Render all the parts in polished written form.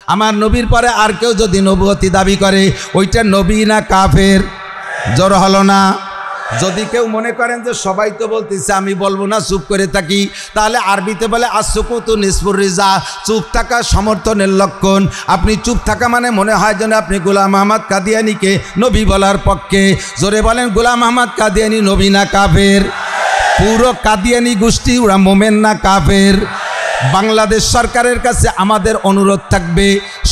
আমার নবীর পরে আর কেউ যদি নবুয়তি দাবি করে ওইটা নবী না কাফের? জোর হলো না? যদি কেউ মনে করেন যে সবাই তো বলতেছে আমি বলবো না, চুপ করে থাকি, তাহলে আরবিতে বলে আসুকুতু নিসফুর রিজা, চুপ থাকা সমর্থনের লক্ষণ। আপনি চুপ থাকা মানে মনে হয় যেন আপনি গোলাম আহমদ কাদিয়ানিকে নবী বলার পক্ষে। জোরে বলেন, গোলাম আহমদ কাদিয়ানি নবী না কাফের? পুরো কাদিয়ানি গোষ্ঠী ওরা মোমেন না কাফের? বাংলাদেশ সরকারের কাছে আমাদের অনুরোধ থাকবে,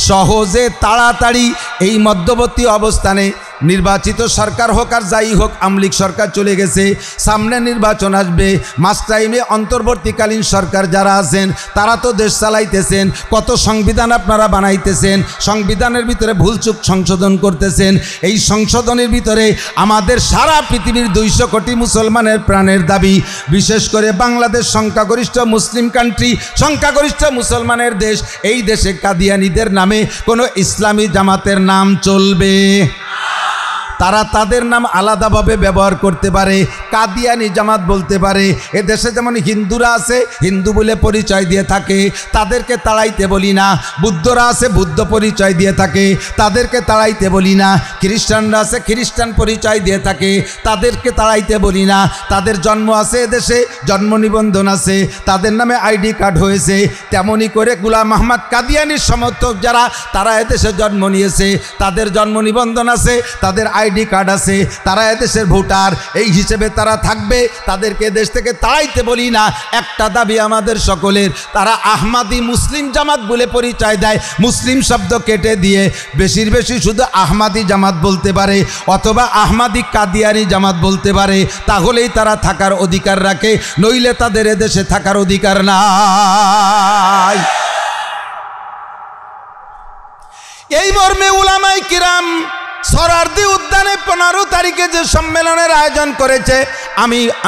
সহজে তাড়াতাড়ি এই মধ্যবর্তী অবস্থানে নির্বাচিত সরকার হোক আর যাই হোক, আমলিক সরকার চলে গেছে, সামনে নির্বাচন আসবে, মাস টাইমে অন্তর্বর্তীকালীন সরকার যারা আছেন তারা তো দেশ চালাইতেছেন, কত সংবিধান আপনারা বানাইতেছেন, সংবিধানের ভিতরে ভুলচুক সংশোধন করতেছেন। এই সংশোধনের ভিতরে আমাদের সারা পৃথিবীর 200 কোটি মুসলমানের প্রাণের দাবি, বিশেষ করে বাংলাদেশ সংখ্যাগরিষ্ঠ মুসলিম কান্ট্রি, সংখ্যাগরিষ্ঠ মুসলমানের দেশ। এই দেশে কাদিয়ানীদের নামে কোনো ইসলামী জামাতের নাম চলবে? তারা তাদের নাম আলাদাভাবে ব্যবহার করতে পারে, কাদিয়ানি জামাত বলতে পারে। এ দেশে যেমন হিন্দুরা আছে, হিন্দু বলে পরিচয় দিয়ে থাকে, তাদেরকে তাড়াইতে বলি না। বুদ্ধরা আছে, বুদ্ধ পরিচয় দিয়ে থাকে, তাদেরকে তাড়াইতে বলি না। খ্রিস্টানরা আছে, খ্রিস্টান পরিচয় দিয়ে থাকে, তাদেরকে তাড়াইতে বলি না। তাদের জন্ম আছে, এদেশে জন্ম নিবন্ধন আছে, তাদের নামে আইডি কার্ড হয়েছে। তেমনি করে গোলাম আহমদ কাদিয়ানির সমর্থক যারা, তারা এদেশে জন্ম নিয়েছে, তাদের জন্ম নিবন্ধন আছে, তাদের আইডি কার্ড আছে, তারা এদেশের ভোটার, এই হিসেবে তারা থাকবে। তাদেরকে দেশ থেকে তাড়াইতে বলি না। একটা দাবি আমাদের সকলের, তারা আহমাদি মুসলিম জামাত বলে পরিচয় দেয়, মুসলিম শব্দ কেটে দিয়ে বেশির বেশি শুধু আহমাদি জামাত বলতে পারে অথবা আহমাদি কাদিয়ানি জামাত বলতে পারে, তাহলেই তারা থাকার অধিকার রাখে, নইলে তাদের এদেশে থাকার অধিকার নাই। এই মর্মে উলামায়ে কিরাম সরারদি উদ্যানে 15 তারিখে যে সম্মেলনের আয়োজন করেছে,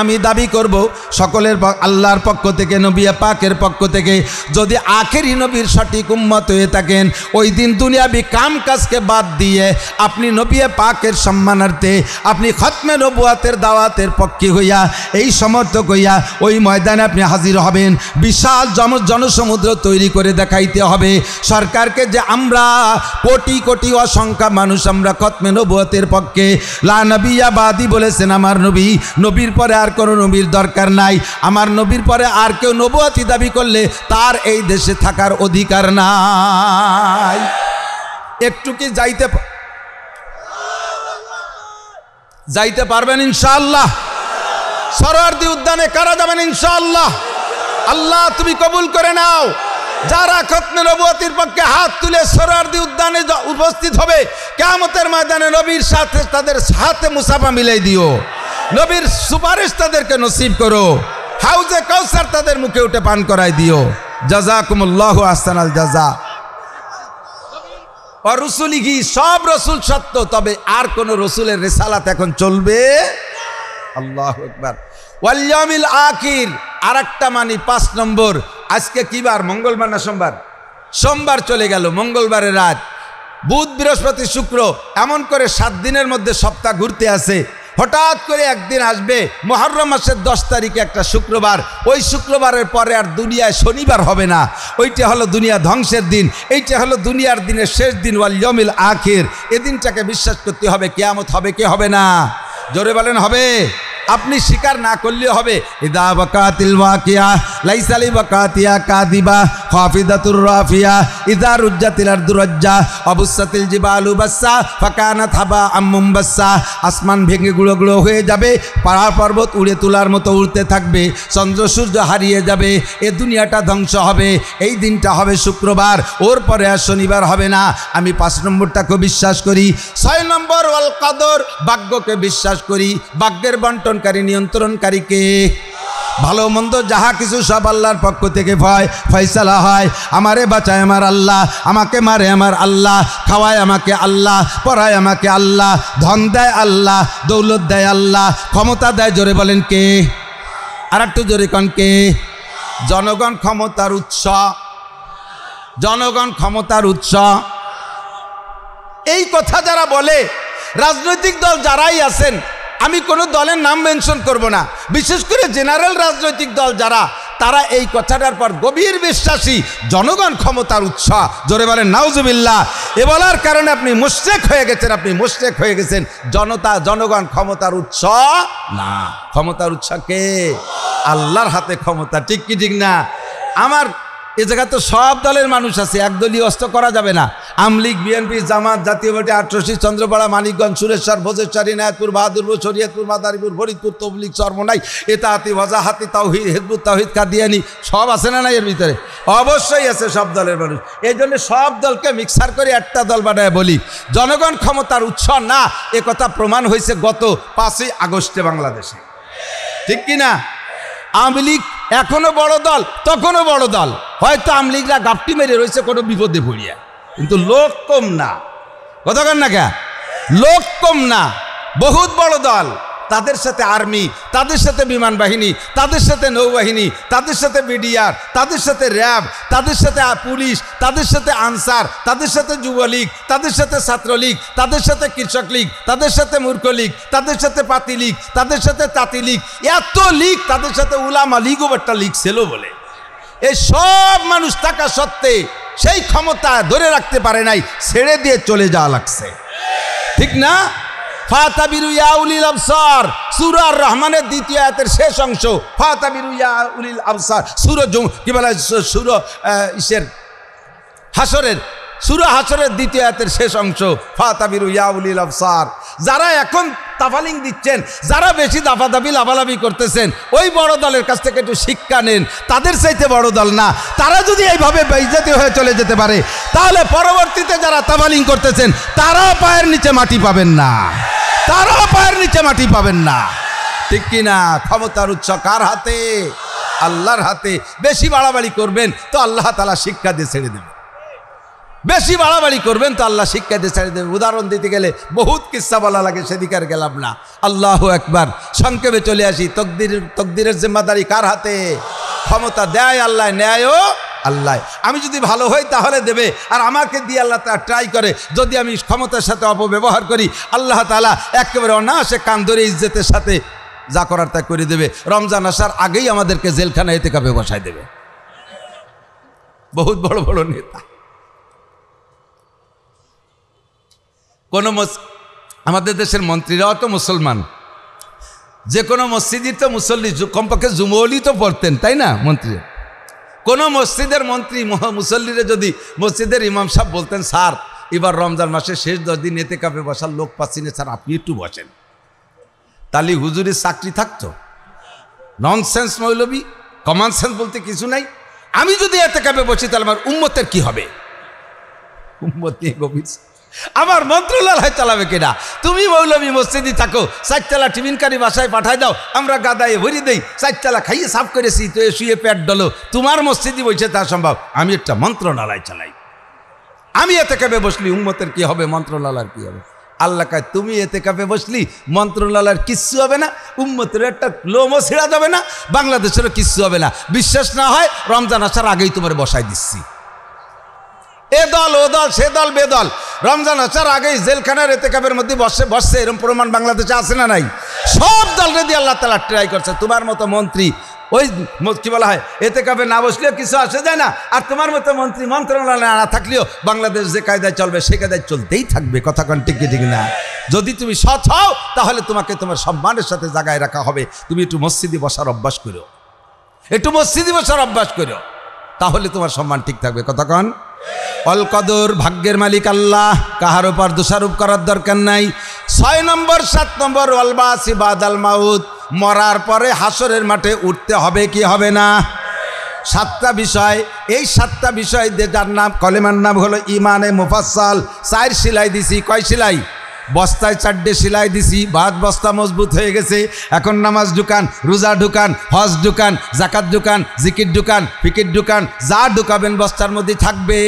আমি দাবি করব সকলের আল্লাহর পক্ষ থেকে, নবী পাকের পক্ষ থেকে, যদি আখেরি নবীর সঠিক উম্মত হয়ে থাকেন, ওই দিন দুনিয়াবি কাম কাজকে বাদ দিয়ে আপনি নবী পাকের সম্মানার্থে আপনি খতমে নবুয়াতের দাওয়াতের পক্ষে হইয়া, এই সমর্থক হইয়া ওই ময়দানে আপনি হাজির হবেন। বিশাল জনসমুদ্র তৈরি করে দেখাইতে হবে সরকারকে যে আমরা কোটি কোটি অসংখ্য মানুষ আমরা খতমে নবুয়াতের পক্ষে। লা নবিয়্যা বাদি বলেছেন আমার নবী, নবীর পরে আর কোনো নবীর দরকার নাই। আমার নবীর পরে আর কেউ নবুয়াতি দাবি করলে তার এই দেশে থাকার অধিকার নাই। একটু কি যাইতে পারবেন ইনশাআল্লাহ? সরোয়ার্দী উদ্যানে কারা যাবেন ইনশাআল্লাহ? আল্লাহ তুমি কবুল করে নাও। যারা খতমে নবুয়তির পক্ষে হাত তুলে সরোয়ার্দী উদ্যানে উপস্থিত হবে, কিয়ামতের ময়দানে নবীর সাথে তাদের সাথে মুসাফা মিলাই দিও, নবীর সুপারিশ তাদেরকে নসিব করো, হাউজে কাউসার তাদের মুখে উঠে পান করাই দিও। জাযাকুমুল্লাহু আহসানাল জাযা। আর রসুলিহি, সব রসুল সত্য, তবে আর কোন রসুলের রিসালাত এখন চলবে। আল্লাহু আকবার। ওয়াল ইয়াউমিল আখির, আরেকটা মানি 5 নম্বর। আজকে কি বার? মঙ্গলবার না সোমবার? সোমবার চলে গেল, মঙ্গলবারের রাত, বুধ বৃহস্পতি শুক্র, এমন করে 7 দিনের মধ্যে সপ্তাহ ঘুরতে আছে। হঠাৎ করে একদিন আসবে মুহররম মাসের 10 তারিখে একটা শুক্রবার, ওই শুক্রবারের পরে আর দুনিয়ায় শনিবার হবে না, ওইটা হলো দুনিয়া ধ্বংসের দিন, এইটা হলো দুনিয়ার দিনের শেষ দিন, ওয়াল ইয়াউমিল আখির। এই দিনটাকে বিশ্বাস করতে হবে, কিয়ামত হবে কি হবে না? জোরে বলেন হবে। আপনি স্বীকার না করলেও হবে। ইদা ওয়াকাতিল ওয়াকিয়া লাইসা লিওয়াকাতিয়া কাযিবা খাফিদাতুর রাফিয়া ইদা রুজ্জাতিল আরদু রাজ্জা অবুসাতিল জিবালু বাসসা ফাকানাত হাবাআম মুমবাসসা। আসমান ভেঙে গুঁড়ো গুঁড়ো হয়ে যাবে, পাহাড় পর্বত উড়ে তোলার মতো উড়তে থাকবে, চন্দ্র সূর্য হারিয়ে যাবে, এ দুনিয়াটা ধ্বংস হবে। এই দিনটা হবে শুক্রবার, ওর পরে আর শনিবার হবে না। আমি 5 নম্বরটাকে বিশ্বাস করি। 6 নম্বর ওয়াল কদর, ভাগ্যকে বিশ্বাস করি। ভাগ্যের বন্টনকারী, নিয়ন্ত্রণকারীকে। ভালো মন্দ যাহা কিছু সব আল্লাহর পক্ষ থেকে ফয়সালা হয়। আমারে বাঁচায় আমার আল্লাহ, আমাকে মারে আমার আল্লাহ, খাওয়ায় আমাকে আল্লাহ, পড়ায় আমাকে আল্লাহ, ধন দেয় আল্লাহ, দৌলত দেয় আল্লাহ, ক্ষমতা দেয়, জোরে বলেন কে? আর একটু জোরে কন কে? জনগণ ক্ষমতার উৎস, জনগণ ক্ষমতার উৎস। এই কথা যারা বলে, রাজনৈতিক দল যারাই আছেন, আমি কোনো দলের নাম মেনশন করব না, বিশেষ করে জেনারেল রাজনৈতিক দল যারা, তারা এই কথাটার পর গভীর বিশ্বাসী। জনগণ ক্ষমতার উৎস, জোরে বলেন নাউজুবিল্লাহ। এ বলার কারণে আপনি মুশরিক হয়ে গেছেন, আপনি মুশরিক হয়ে গেছেন। জনগণ ক্ষমতার উৎস না, ক্ষমতার উৎস কে? আল্লাহর হাতে ক্ষমতা, ঠিক কি ঠিক না? আমার এ জায়গায় তো সব দলের মানুষ আছে, একদলীয় অস্ত্র করা যাবে না। আমলিগ, বিএনপি, জামাত, জাতীয় পার্টি, আটরশি, চন্দ্রপাড়া, মানিকগঞ্জ, সুরেশ্বর, ভোজেশ্বর, ইনায়তপুর, বাহাদুরপুর, শরীয়তপুর, মাদারীপুর, ফরিদপুর, তবলিগ, চরমনাই, এতাহাতি, ওয়াজাহাতি, তাওহীদ, হিজবুত তাওহীদ, কাদিয়ানী, সব আছে না? এর ভিতরে অবশ্যই আছে সব দলের মানুষ। এই জন্য সব দলকে মিক্সার করে একটা দল বানায় বলি জনগণ ক্ষমতার উৎস না। এ কথা প্রমাণ হয়েছে গত 5ই আগস্টে বাংলাদেশে, ঠিক কি না? আওয়ামী লীগ এখনো বড় দল, তখনও বড় দল। হয়তো আওয়ামী লীগরা গাপটি মেরে রয়েছে কোনো বিপদে পড়িয়া, কিন্তু লোক কম না। কতক্ষণ না কে? লোক কম না, বহুত বড় দল। তাদের সাথে আর্মি, তাদের সাথে বিমান বাহিনী, তাদের সাথে নৌবাহিনী, তাদের সাথে বিডিআর, তাদের সাথে র্যাব, তাদের সাথে পুলিশ, তাদের সাথে আনসার, তাদের সাথে যুবলীগ, তাদের সাথে ছাত্রলীগ, তাদের সাথে কৃষক লীগ, তাদের সাথে মূর্খ লীগ, তাদের সাথে পাতি লীগ, তাদের সাথে তাঁতি লীগ, এত লীগ, তাদের সাথে উলামা লীগও একটা লীগ ছিল বলে। এই সব মানুষ থাকা সত্ত্বে সেই ক্ষমতা ধরে রাখতে পারে নাই, ছেড়ে দিয়ে চলে যাওয়া লাগছে, ঠিক না? ফাতাবিরু ইয়া উলিল আবসার, সূরা আর রহমানের দ্বিতীয় আয়াতের শেষ অংশ। ফাতাবিরু ইয়া উলিল আবসার, সূরা কি বলে, সূরা হাসরের, সূরা হাসরের দ্বিতীয় আয়াতের শেষ অংশ। ফাতাবিরু ইয়া উলিল আবসার। যারা এখন তাফালিং দিচ্ছেন, যারা বেশি দাফাদাফি লাভালাভি করতেছেন, ওই বড় দলের কাছ থেকে একটু শিক্ষা নেন। তাদের চাইতে বড় দল না। তারা যদি এইভাবে বেইজ্জতি হয়ে চলে যেতে পারে, তাহলে পরবর্তীতে যারা তাফালিং করতেছেন তারাও পায়ের নিচে মাটি পাবেন না, তারাও পায়ের নিচে মাটি পাবেন না, ঠিক কিনা? ক্ষমতার উৎস কার হাতে? আল্লাহর হাতে। বেশি বাড়াবাড়ি করবেন তো আল্লাহ তাআলা শিক্ষা দিয়ে ছেড়ে দেবে, বেশি বাড়াবাড়ি করবেন তো আল্লাহ শিক্ষা দিয়ে ছেড়ে দেবে। উদাহরণ দিতে গেলে বহুত কিস্সা বলা লাগে, সেদিকে গেলাম না। আল্লাহু আকবার। সংক্ষেপে চলে আসি। তকদিরের জিম্মাদারি কার হাতে? ক্ষমতা দেয় আল্লাহ, ন্যায়ও আল্লাহ। আমি যদি ভালো হই তাহলে দেবে, আর আমাকে দিয়ে আল্লাহ তা ট্রাই করে। যদি আমি ক্ষমতার সাথে অপব্যবহার করি, আল্লাহ তাআলা একেবারে অনায়াসে কান ধরে ইজ্জতের সাথে যা করার তা করে দেবে। রমজান আসার আগেই আমাদেরকে জেলখানা ইতিকাফে বসায় দেবে। বহুত বড় বড় নেতা। আমাদের দেশের মন্ত্রীরাও তো মুসলমান। যে কোনো মসজিদই তো মুসল্লি, কমপক্ষে জুমলি তো পড়তেন, তাই না? মন্ত্রী, কোনো মসজিদের মন্ত্রী মুসল্লিরে যদি মসজিদের ইমাম সাহেব বলতেন, স্যার এবার রমজান মাসের শেষ 10 দিন ইতিকাফে বসার লোক পাচ্ছি না, স্যার আপনি একটু বসেন, তাহলে হুজুরের চাকরি থাকতো। ননসেন্স মৌলবী, কমন সেন্স বলতে কিছু নাই। আমি যদি ইতিকাফে বসি তাহলে আমার উম্মতের কি হবে? উম্মত নিয়ে গভীর। আমার মন্ত্রণালয় চালাবে কিনা? তুমি মৌলবী মসজিদে থাকো, 4 চালা টিফিনকারী বাসায় পাঠায় দাও, আমরা গাদায়ে ভরি দেই, 4 চালা খাইয়ে সাফ করেছি, তো শুয়ে পেট ডলো। তোমার মসজিদে বসে তা সম্ভব? আমি একটা মন্ত্রণালয় চালাই। আমি ইতিকাফে বসলি উম্মতের কি হবে? মন্ত্রণালয়ের কি হবে? আল্লাহ কয় তুমি ইতিকাফে বসলি মন্ত্রণালয়ের কিচ্ছু হবে না, উম্মতের একটা লোমও ছিঁড়া যাবে না, বাংলাদেশেরও কিচ্ছু হবে না। বিশ্বাস না হয় রমজান আসার আগেই তোমার বসাই দিচ্ছি। এ দল ও দল, সে দল বেদল, রমজান আসার আগেই জেলখানার ইতিকাফের মধ্যে বসছে এরকম প্রমাণ বাংলাদেশে আছে না নাই? সব দল রেডি আল্লাহ তাআলা ট্রাই করছে। তোমার মতো মন্ত্রী ওই কি বলা হয়, ইতিকাফে না বসলেও কিছু আসে যায় না, আর তোমার মতো মন্ত্রী মন্ত্রণালয় না থাকলেও বাংলাদেশ যে কায়দায় চলবে সে কায়দায় চলতেই থাকবে। কথা কোন ঠিক ঠিক না? যদি তুমি সৎ হও তাহলে তোমাকে তোমার সম্মানের সাথে জায়গায় রাখা হবে। তুমি একটু মসজিদে বসার অভ্যাস করো, একটু মসজিদে বসার অভ্যাস করো, তাহলে তোমার সম্মান ঠিক থাকবে। কথা কন। অল কদর, ভাগ্যের মালিক আল্লাহ, কাহার উপর দোষারোপ করার দরকার নাই। 6 নম্বর 7 নম্বর ওয়াল বাসি বাদাল মাউত, মরার পরে হাসরের মাঠে উঠতে হবে কি হবে না? 7টা বিষয়। এই 7টা বিষয় যার নাম, কলেমার নাম হলো ইমানে মুফাসসাল। 4 সেলাই দিছি। কয় সেলাই? বস্তায় 4টে সেলাই দিছি। বাদ বস্তা মজবুত হয়ে গেছে। এখন নামাজ ঢুকান, রোজা ঢুকান, হজ ঢুকান, জাকাত ঢুকান, জিকির ঢুকান, ফিকির ঢুকান, যা ঢুকাবেন বস্তার মধ্যে থাকবে।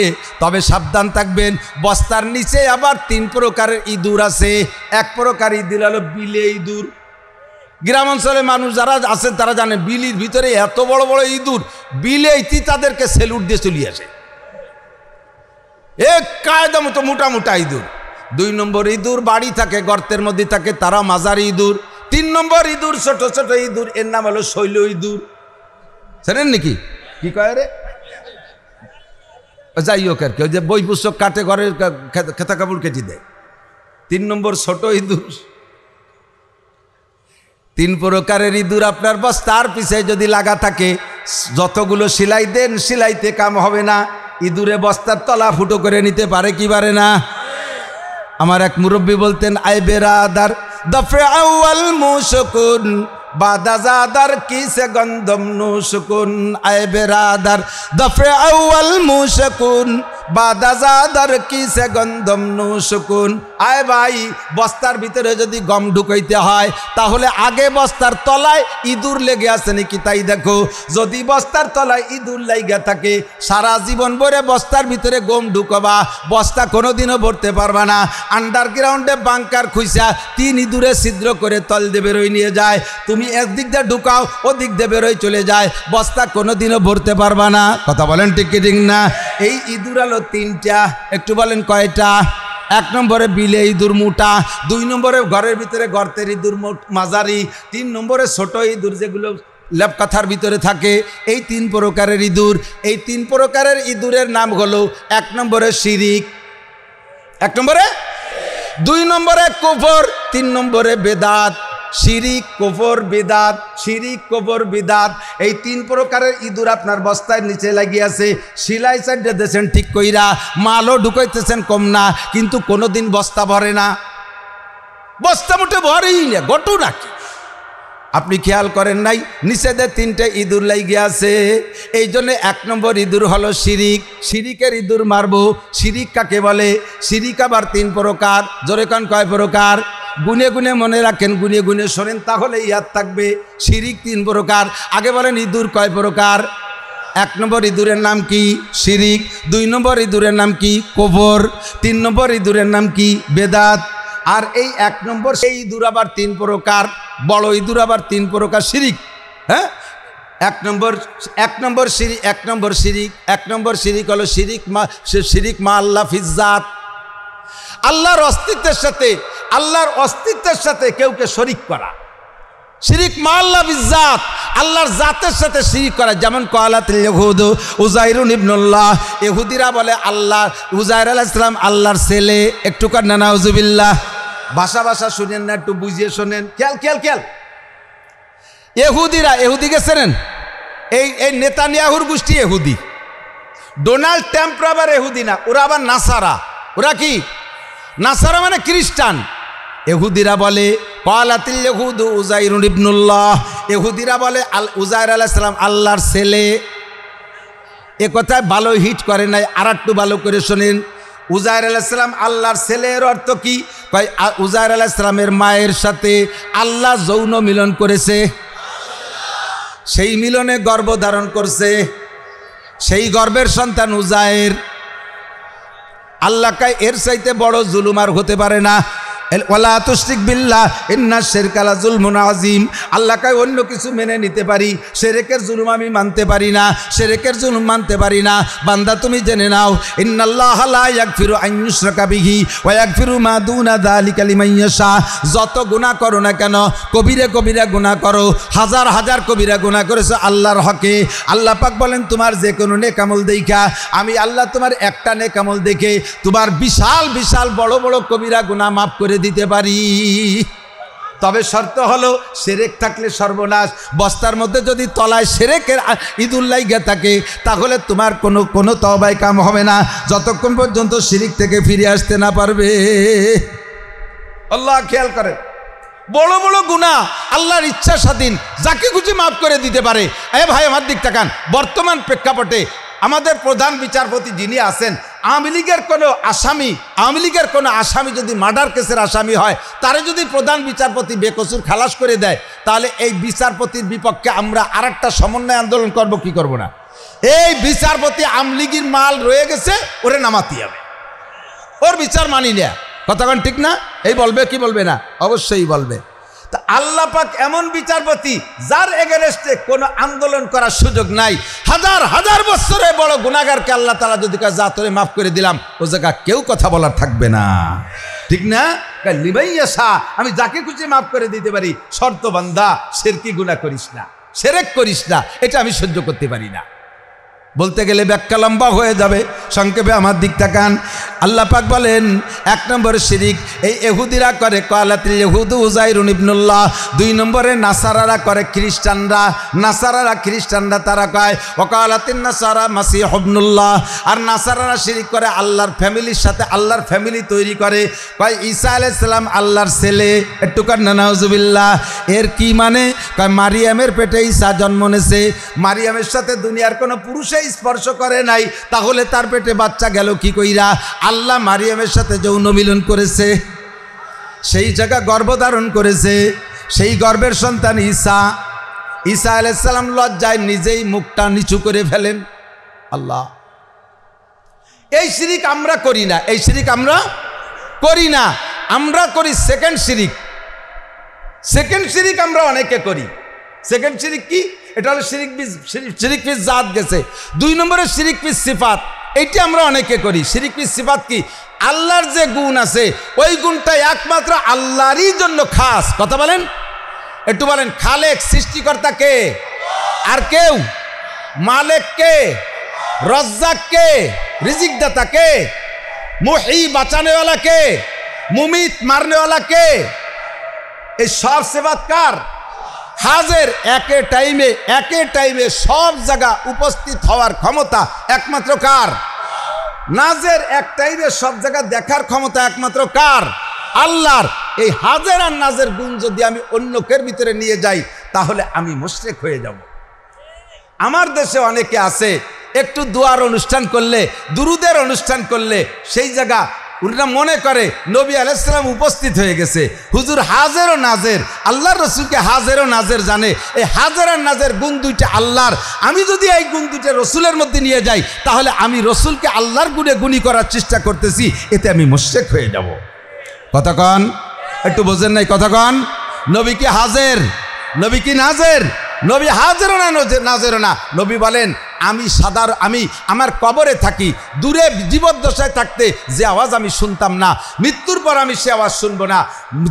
তবে সাবধান থাকবেন, বস্তার নিচে আবার 3 প্রকারের ইঁদুর আছে। 1 প্রকার ইঁদুর হলো বিলে ইঁদুর। গ্রাম অঞ্চলে মানুষ যারা আছেন তারা জানে, বিলির ভিতরে এত বড় বড় ইঁদুর, বিলেইতি তাদেরকে সেলুট দিয়ে চলে আসে। এক কায়দা মতো মোটা মোটা ইঁদুর। 2 নম্বর ইঁদুর বাড়ি থাকে, গর্তের মধ্যে থাকে, তারা মাঝারি ইঁদুর। 3 নম্বর ইঁদুর ছোট ছোট ইঁদুর, এর নাম হলো শৈল ইঁদুর। শোনেন নাকি কি কয় রে? যাই হোক আর কি, ওই যে বই পুস্তক কাটে ঘরে খেতা কাপড় কেটে দেয়। 3 নম্বর ছোট ইঁদুর। 3 প্রকারের ইঁদুর আপনার বস্তার পিছনে যদি লাগা থাকে, যতগুলো সেলাই দেন সেলাইতে কাম হবে না। ইঁদুরে বস্তার তলা ফুটো করে নিতে পারে কি পারে না? আমার এক মুরব্বী বলতেন, আই বেরাদার দফে আউয়াল মুশকুন বাদাজাদার কিসে গন্ধম নুসকুন। আই বেরাদার দফে আউয়াল মুশকুন বাদাজাদার কিসে গন্ধম নুসকুন। আয় ভাই, বস্তার ভিতরে যদি গম ঢুকাইতে হয় তাহলে আগে বস্তার তলায় ইঁদুর লেগে আছে নাকি তাই দেখো। যদি বস্তার তলায় ইঁদুর লাইগা থাকে, সারা জীবন ভরে বস্তার ভিতরে গম ঢুকবা, বস্তা কোনোদিনও ভরতে পারবা না। আন্ডারগ্রাউন্ডে বাংকার খুঁজা 3 ইঁদুরে ছিদ্র করে তল দিয়ে বেরোয় নিয়ে যায়। তুমি একদিক দিয়ে ঢুকাও, ওদিক দিয়ে বেরোয় চলে যায়, বস্তা কোনোদিনও ভরতে পারবা না। কথা বলেন ঠিক কি ঠিক না? এই ইঁদুর হলো 3টা। একটু বলেন কয়টা? 1 নম্বরে বিলে ইঁদুর মোটা, 2 নম্বরে ঘরের ভিতরে গর্তের ইঁদুর মাঝারি, 3 নম্বরে ছোট ইঁদুর যেগুলো লেপকাথার ভিতরে থাকে। এই 3 প্রকারের ইঁদুর। এই 3 প্রকারের ইঁদুরের নাম হলো 1 নম্বরে শিরিক, 1 নম্বরে, 2 নম্বরে কুফর, 3 নম্বরে বেদাত। শিরিক, কুফর, বিদাত, শিরিক, কুফর, বিদাত, এই 3 প্রকারের ইঁদুর আপনার বস্তার নিচে লাগিয়ে আছে। সিলাই সাইডে দেশেন ঠিক কইরা, মালও ঢুকাইতেছেন কম না, কিন্তু কোনোদিন বস্তা ভরে না। বস্তা মুঠে ভরেই না, গটু নাকি? আপনি খেয়াল করেন নাই? নিচেতে 3টে ইঁদুর লাগিয়ে আছে। এই জন্য 1 নম্বর ইঁদুর হলো শিরিক। শিরিকের ইঁদুর মারবো। শিরিক কাকে বলে? শিরিক আবার 3 প্রকার। জোরে কান কয় প্রকার? গুনে গুনে মনে রাখেন, গুনে গুনে শোনেন, তাহলে ইয়াদ থাকবে। শিরিক 3 প্রকার। আগে বলেন ইঁদুর কয় প্রকার? 1 নম্বর ইঁদুরের নাম কি? শিরিক। 2 নম্বর ইঁদুরের নাম কি? কুফর। 3 নম্বর ইঁদুরের নাম কি? বেদাত। আর এই 1 নম্বর সেই ইঁদুর আবার 3 প্রকার। বড় ইঁদুর আবার 3 প্রকার শিরিক। হ্যাঁ, 1 নম্বর শিরিক, 1 নম্বর শিরিক, 1 নম্বর শিরিক হলো শিরিক মা আল্লাহ ফিজ্জাত। আল্লাহর অস্তিত্বের সাথে কেউকে শরিক করা। শিরিক মা আল্লাহ ফিজ্জাত, আল্লাহর জাতের সাথে শিরিক করা। যেমন কালাতুল ইহুদ উযাইরুন ইবনুল্লাহ, ইহুদিরা বলে আল্লাহ উযাইর আলাইহিস সালাম আল্লাহর ছেলে। একটু কার না নাউজুবিল্লাহ। ভাষা শুনেন না, একটু বুঝিয়ে শোনেন। খেয়াল। ইহুদি গেছেন, এই নেতানিয়াহুর গোষ্ঠী ইহুদি। ডোনাল্ড ট্রাম্প আবার ইহুদি না, ওরা আবার নাসারা। ওরা কি? নাসারা মানে খ্রিস্টান। ইহুদিরা বলে কালাতুল ইহুদ উযাইরুন ইবনুল্লাহ, ইহুদিরা বলে উযাইর আলাইহিস সালাম আল্লাহর ছেলে। এ কথায় ভালো হিট করে নাই, আর একটু ভালো করে শোনেন। উযাইর আলাইহিস সালাম আল্লাহর ছেলের অর্থ কি? কয় উযাইর আলাইহিস সালামের মায়ের সাথে আল্লাহ যৌন মিলন করেছে, সেই মিলনে গর্ভ ধারণ করছে, সেই গর্ভের সন্তান উযাইর। আল্লাহ কয় এর চাইতে বড় জুলুম আর হতে পারে না। ওয়ালা তুশরিক বিল্লাহ ইন্না শিরকা লাযুলমুন আযীম। আল্লাহ কয় অন্য কিছু মেনে নিতে পারি, শিরকের জুলুম আমি মানতে পারি না, শিরকের জুলুম মানতে পারি না। বান্দা তুমি জেনে নাও, ইন্নাল্লাহা লা ইয়াগফিরু আন ইউশরাকা বিহি ওয়া ইয়াগফিরু মা দুনা যালিকা লিমান ইয়াশা। যত গুনাহ করো না কেন, কবিরা গুনাহ করো, হাজার কবিরা গুনাহ করেছো আল্লাহর হকে, আল্লাহ পাক বলেন তোমার যে কোনো নেক আমল দেখা আমি আল্লাহ তোমার একটা নেক আমল দেখে তোমার বিশাল বড় কবিরা গুনাহ মাফ করে দিতে পারি। তবে শর্ত হলো শিরক থাকলে সর্বনাশ। বস্তার মধ্যে যদি তলায় শিরকের ইঁদুর লাইগা থাকে তাহলে তোমার কোনো তওবায় কাম হবে না, যতক্ষণ পর্যন্ত শিরক থেকে ফিরে আসতে না পারবে। আল্লাহ খেয়াল করে, বড় গুনাহ আল্লাহর ইচ্ছা স্বাধীন, যাকে খুশি মাফ করে দিতে পারে। এ ভাই আমার দিক তাকান, বর্তমান প্রেক্ষাপটে আমাদের প্রধান বিচারপতি যিনি আছেন, আওয়ামী লীগের কোনো আসামি যদি মার্ডার কেসের আসামি হয়, তারে যদি প্রধান বিচারপতি বেকসুর খালাস করে দেয়, তাহলে এই বিচারপতির বিপক্ষে আমরা আরেকটা সমন্বয় আন্দোলন করব কি করব না? এই বিচারপতি আওয়ামী লীগের মাল রয়ে গেছে, ওরে নামাতে হবে, ওর বিচার মানি না। কথাক্ষণ ঠিক না? এই বলবে কি বলবে না? অবশ্যই বলবে। তা আল্লাহ পাক এমন বিচারপতি যার এগেনস্টে কোনো আন্দোলন করার সুযোগ নাই। হাজার বছরে বড় গুনাহগারকে আল্লাহ তাআলা যদি যা তোরে মাফ করে দিলাম, ও জায়গা কেউ কথা বলার থাকবে না, ঠিক না? লিমাইয়াশা, আমি যাকে খুশি মাফ করে দিতে পারি, শর্ত বান্দা শিরকি গুনাহ করিস না। শিরক করিস না, এটা আমি সহ্য করতে পারি না। বলতে গেলে ব্যাখ্যা লম্বা হয়ে যাবে, সংক্ষেপে আমার দিক তাকান। আল্লাহ পাক বলেন 1 নম্বরে শিরিক এই ইহুদিরা করে, কালাতিল ইহুদু উযাইরুন ইবনুল্লাহ। 2 নম্বরে নাসারারা করে, খ্রিস্টানরা তারা কয় ওয়াকালাতিন নাসারা মাসিহ ইবনুল্লাহ। আর নাসারারা শিরিক করে আল্লাহর ফ্যামিলির সাথে, আল্লাহর ফ্যামিলি তৈরি করে, কয় ঈসা আলাইহিস সালাম আল্লাহর ছেলে। একটু কান নাউজুবিল্লাহ। এর কি মানে? কয় মারিয়ামের পেটে ঈসা জন্ম নিয়েছে, মারিয়ামের সাথে দুনিয়ার কোনো পুরুষে স্পর্শ করে নাই, তাহলে তার পেটে বাচ্চা গেল কি কইরা? আল্লাহ মারিয়ামের সাথে যৌন মিলন করেছে, সেই জায়গা গর্ভধারণ করেছে, সেই গর্ভের সন্তান ঈসা আলাইহিস সালাম লজ্জায় নিজেই মুখটা নিচু করে ফেলেন। আল্লাহ, এই শিরিক আমরা করি না, এই শিরিক আমরা করি না। আমরা করি সেকেন্ড শিরিক আমরা অনেকে করি। সেকেন্ড শিরিক কি? এটা হলো শিরিক ফিস জাত গেছে। 2 নম্বরে শিরিক ফিস সিফাত, এইটা আমরা অনেকে করি। শিরিক ফিস সিফাত কি? আল্লাহর যে গুণ আছে ওই গুণটা একমাত্র আল্লাহরই জন্য খাস। কথা বলেন, একটু বলেন। খালেক সৃষ্টিকর্তা কে? আর কেউ? মালিক কে? রজ্জাক কে? রিজিক দাতা কে? মুহি বাঁচানেওয়ালা কে? মুমিত মারনেওয়ালা কে? এই সব সিফাত কার? হাজের। একে টাইমে সব জায়গা উপস্থিত হওয়ার ক্ষমতা একমাত্র কার? নাজের। এক টাইমে সব জায়গা দেখার ক্ষমতা একমাত্র কার? আল্লাহর। এই হাজের আর নাজের গুণ যদি আমি অন্যকের ভিতরে নিয়ে যাই তাহলে আমি মুশরিক হয়ে যাব। আমার দেশে অনেকে আছে, একটু দোয়ার অনুষ্ঠান করলে, দুরুদের অনুষ্ঠান করলে সেই জায়গা উনারা মনে করে নবী আলাইহিস সালাম উপস্থিত হয়ে গেছে। হুজুর হাজের ও নাজের, আল্লাহর রসুলকে হাজের ও নাজের জানে। এই হাজের আর নাজের গুণ দুইটা আল্লাহর। আমি যদি এই গুণ দুইটা রসুলের মধ্যে নিয়ে যাই তাহলে আমি রসুলকে আল্লাহর গুণে গুণী করার চেষ্টা করতেছি, এতে আমি মুশরিক হয়ে যাব। কথা কন, একটু বোঝেন নাই? কথা কন। নবী কি হাজের? নবী কি নাজের? নবী হাজেরও না নাজেরও না। নবী বলেন আমি আমার কবরে থাকি, দূরে জীবদ্দশায় থাকতে যে আওয়াজ আমি শুনতাম না, মৃত্যুর পর আমি সে আওয়াজ শুনবো না।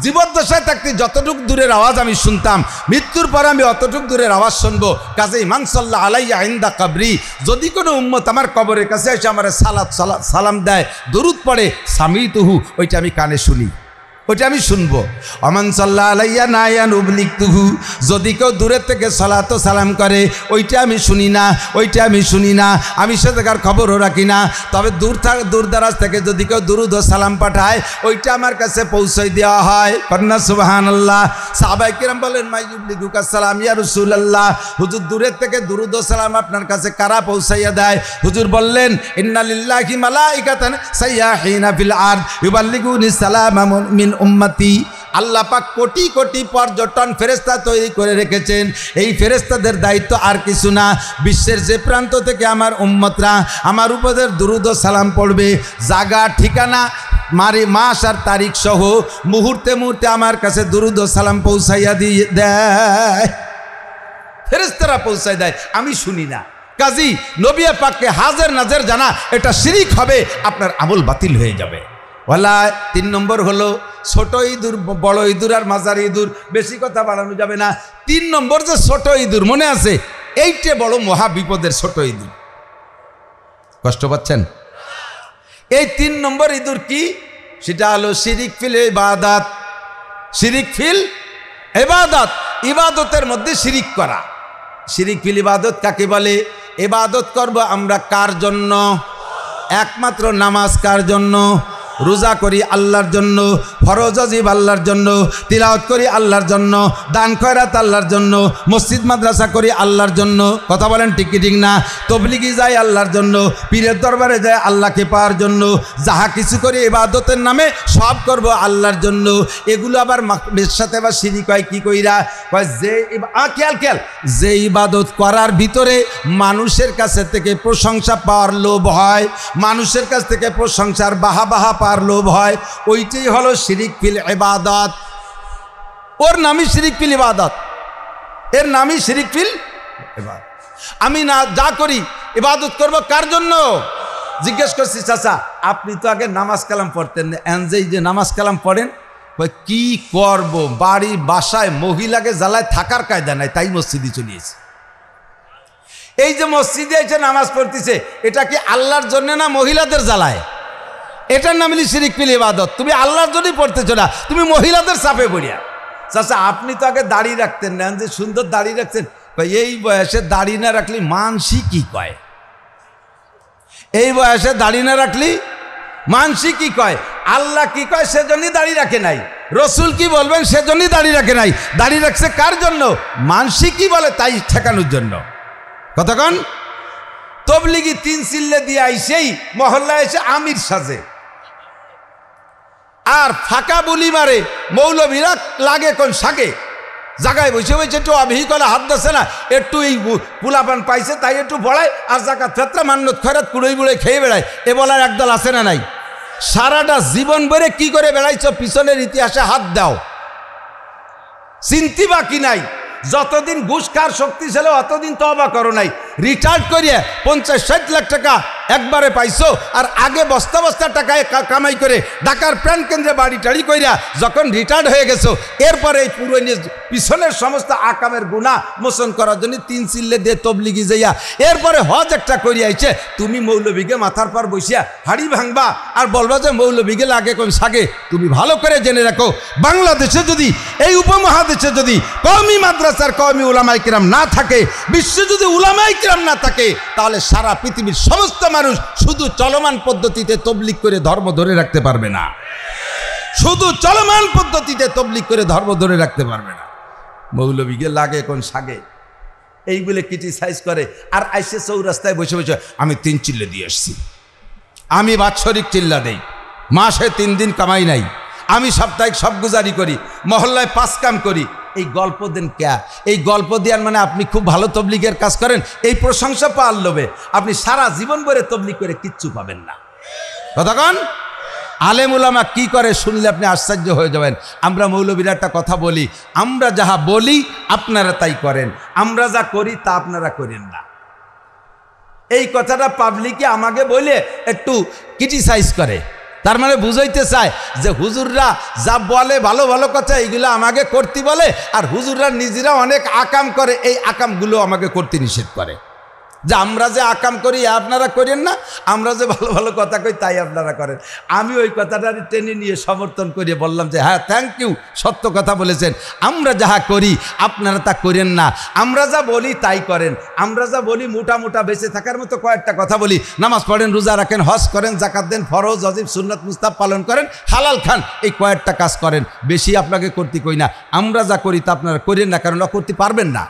জীবদ্দশায় থাকতে যতটুক দূরের আওয়াজ আমি শুনতাম, মৃত্যুর পর আমি অতটুক দূরের আওয়াজ শুনবো। কাজেই মান সাল্লাল্লাহু আলাইহি ইনদা কবরি, যদি কোনো উম্মত আমার কবরের কাছে এসে আমার সালাম দেয়, দরুদ পড়ে, সামিতুহু, ওইটা আমি কানে শুনি, ওইটা আমি শুনবো। আমান সাল্লাল্লাহু আলাইয়া নায়ান উবলিকতুহু, যদি কেউ দূরের থেকে সালাত সালাম করে ওইটা আমি শুনি না, ওইটা আমি শুনি না, আমি সেটাকার খবরও রাখি না। তবে দূর দারাজ থেকে যদি কেউ দুরুদ ও সালাম পাঠায় ওইটা আমার কাছে পৌঁছে দেওয়া হয়। কন্যা সুবহানাল্লাহ। সাহাবায়ে কিরাম বলেন মাই ইউবলিগুকা সালাম ইয়া রাসূলুল্লাহ, হুজুর দূরের থেকে দুরুদ ও সালাম আপনার কাছে কারা পৌঁছাইয়া দেয়? হুজুর বললেন ইন্না লিল্লাহি মালাইকাতান সাইয়াহিনা ফিল আরদ ইউবাল্লিগুনি সালামা মিন উম্মতি। আল্লাহ পাক কোটি কোটি পর্যটন ফেরেশতা তৈরি করে রেখেছেন। এই ফেরেশতাদের দায়িত্ব আর কিছু না, বিশ্বের যে প্রান্ত থেকে আমার উম্মতরা আমার উপরে দুরুদ ও সালাম পড়বে, জায়গা ঠিকানা মাস আর তারিখ সহ মুহূর্তে মুহূর্তে আমার কাছে দুরুদ ও সালাম পৌঁছাইয়া দিয়ে দেয়। ফেরেশতারা পৌঁছায় দেয়, আমি শুনি না। কাজী নবী পাককে হাজের নাজের জানা এটা শিরিক হবে, আপনার আমল বাতিল হয়ে যাবে। ওয়ালা 3 নম্বর হলো ছোট ইঁদুর, বড় ইঁদুর আর মাঝারি ইঁদুর। বেশি কথা বাড়ানো যাবে না। 3 নম্বর যে ছোট ইঁদুর, মনে আছে? এইটা বড় মহা বিপদের ছোট ইঁদুর। কষ্ট পাচ্ছেন? এই 3 নম্বর ইঁদুর কি? সেটা হলো শিরিক ফিল ইবাদত। শিরিক ফিল ইবাদত, ইবাদতের মধ্যে শিরিক করা। শিরিক ফিল ইবাদত কাকে বলে? ইবাদত করব আমরা কার জন্য? একমাত্র নামাজ কার জন্য? রোজা করি আল্লাহর জন্য, ফরজ ওয়াজিব আল্লাহর জন্য, তিলাওয়াত করি আল্লাহর জন্য, দান খয়রাত আল্লাহর জন্য, মসজিদ মাদ্রাসা করি আল্লাহর জন্য। কথা বলেন ঠিক কি ঠিক না? তবলিগি যাই আল্লাহর জন্য, পীরের দরবারে যায় আল্লাহকে পাওয়ার জন্য। যাহা কিছু করি ইবাদতের নামে সব করব আল্লাহর জন্য। এগুলো আবার এর সাথে আবার শিরিক হয় কি কইরা? কয় যে খেয়াল যে ইবাদত করার ভিতরে মানুষের কাছে থেকে প্রশংসা পাওয়ার লোভ হয়, মানুষের কাছ থেকে প্রশংসার বাহা পাওয়ার লোভ হয়, ওইটাই হলো শিরিক ফিল ইবাদত। ওর নামই শিরিক ফিল ইবাদত, এর নামই শিরিক ফিল ইবাদত। আমি না যা করি ইবাদত করব কার জন্য? জিজ্ঞেস করছি, চাচা আপনি তো আগে নামাজ কালাম পড়তেন না, যে নামাজ কালাম পড়েন কি করব, বাড়ি বাসায় মহিলাকে জ্বালায় থাকার কায়দা নাই, তাই মসজিদে চলিয়েছে। এই যে মসজিদে এসে নামাজ পড়তেছে, এটা কি আল্লাহর জন্য না মহিলাদের জ্বালায়? এটার নাম হলো শিরিক ফিল ইবাদত। তুমি আল্লাহর জন্যই পড়তেছো না, তুমি মহিলাদের চাপে পড়িয়া। চাচা আপনি তো আগে দাড়ি রাখতেন না, যে সুন্দর দাড়ি রাখছেন, এই বয়সে দাড়ি না রাখলি মানসি কি কয়? এই বয়সে দাড়ি না রাখলি মানসি কি কয়? আল্লাহ কি কয় সেজন্যই দাড়ি রাখে নাই, রসুল কি বলবেন সেজন্যই দাড়ি রাখে নাই। দাড়ি রাখছে কার জন্য? মানসি কি বলে তাই ঠেকানোর জন্য। কতক্ষণ তবলিগি 3 চিল্লে দিয়ে আইসেই মহল্লায় এসে আমির সাজে, আর ফাঁকা বুলি মারে। মৌলভীরা লাগে কোন শাকে, জায়গায় বসে বসে একটু অভিকলা হাত দিচ্ছে না, একটু এই পুলাপান পাইছে তাই একটু বড়ায়, আর জাকাত ফেতরা মান্নত খয়রাত কুড়োই বুড়ে খেয়ে বেড়ায়। এ বলার একদল আছে না নাই? সারাটা জীবন ভরে কি করে বেড়াইছো পিছনের ইতিহাসে হাত দাও, চিন্তি বাকি নাই। যতদিন ঘুষ খাওয়ার শক্তি ছিল অতদিন তওবা করো নাই। রিটায়ার্ড করিয়ে 50-60 লাখ টাকা একবারে পাইছো, আর আগে বস্তা বস্তা টাকায় কামাই করে ঢাকার প্রাণ কেন্দ্রে বাড়ি টাড়ি কইরা যখন রিটায়ার্ড হয়ে গেছো, এরপরে এই পুরো পিছনের সমস্ত আকামের গুনাহ মোচন করার জন্য 3 চিল্লে দিয়ে তবলিগি যাইয়া এরপরে হজ একটা করিয়া আইছে। তুমি মৌলবীকে মাথার পর বসিয়া হাড়ি ভাঙবা আর বলবা যে মৌলবীকে লাগে কোন সাগে। তুমি ভালো করে জেনে রাখো, বাংলাদেশে যদি, এই উপমহাদেশে যদি কওমি মাদ্রাসার কওমি উলামায়ে কিরাম না থাকে, বিশ্বে যদি উলামায়ে কিরাম না থাকে, তাহলে সারা পৃথিবীর সমস্ত মানুষ শুধু চলমান পদ্ধতিতে তবলিগ করে ধর্ম ধরে রাখতে পারবে না। শুধু চলমান পদ্ধতিতে তবলিগ করে ধর্ম ধরে রাখতে পারবে না। মৌলবীকে লাগে কোন সাগে এইগুলো ক্রিটিসাইজ করে, আর আইসে চৌরাস্তায় বসে বসে আমি 3 চিল্লে দিয়ে এসছি, আমি বাৎসরিক চিল্লা দেই, মাসে 3 দিন কামাই নাই, আমি সাপ্তাহিক সব গুজারি করি, মহল্লায় 5 কাম করি। এই গল্প দেন ক্যা? এই গল্প দেওয়ার মানে আপনি খুব ভালো তবলিগের কাজ করেন, এই প্রশংসা পাওয়ার লোভে আপনি সারা জীবন ভরে তবলিগ করে কিচ্ছু পাবেন না। কতক্ষণ আলেম উলামা কি করে শুনলে আপনি আশ্চর্য হয়ে যাবেন। আমরা মৌলবীরা একটা কথা বলি, আমরা যাহা বলি আপনারা তাই করেন, আমরা যা করি তা আপনারা করেন না। এই কথাটা পাবলিকে আমাকে বলে একটু ক্রিটিসাইজ করে, তার মানে বুঝাইতে চায় যে হুজুররা যা বলে ভালো ভালো কথা এইগুলো আমাকে করতে বলে, আর হুজুররা নিজেরা অনেক আকাম করে, এই আকামগুলো আমাকে করতে নিষেধ করে। যে আমরা যে আকাম করি আপনারা করেন না, আমরা যে ভালো ভালো কথা কই তাই আপনারা করেন। আমি ওই কথাটা টেনে নিয়ে সমর্থন করিয়ে বললাম যে হ্যাঁ থ্যাংক ইউ, সত্য কথা বলেছেন। আমরা যাহা করি আপনারা তা করেন না, আমরা যা বলি তাই করেন। আমরা যা বলি মোটা মোটা বেঁচে থাকার মতো কয়েকটা কথা বলি, নামাজ পড়েন, রোজা রাখেন, হজ করেন, জাকাত দেন, ফরজ ওয়াজিব সুন্নাত মুস্তাহাব পালন করেন, হালাল খান, এই কয়েকটা কাজ করেন, বেশি আপনাকে করতে কই না। আমরা যা করি তা আপনারা করেন না, কারণ করতে পারবেন না।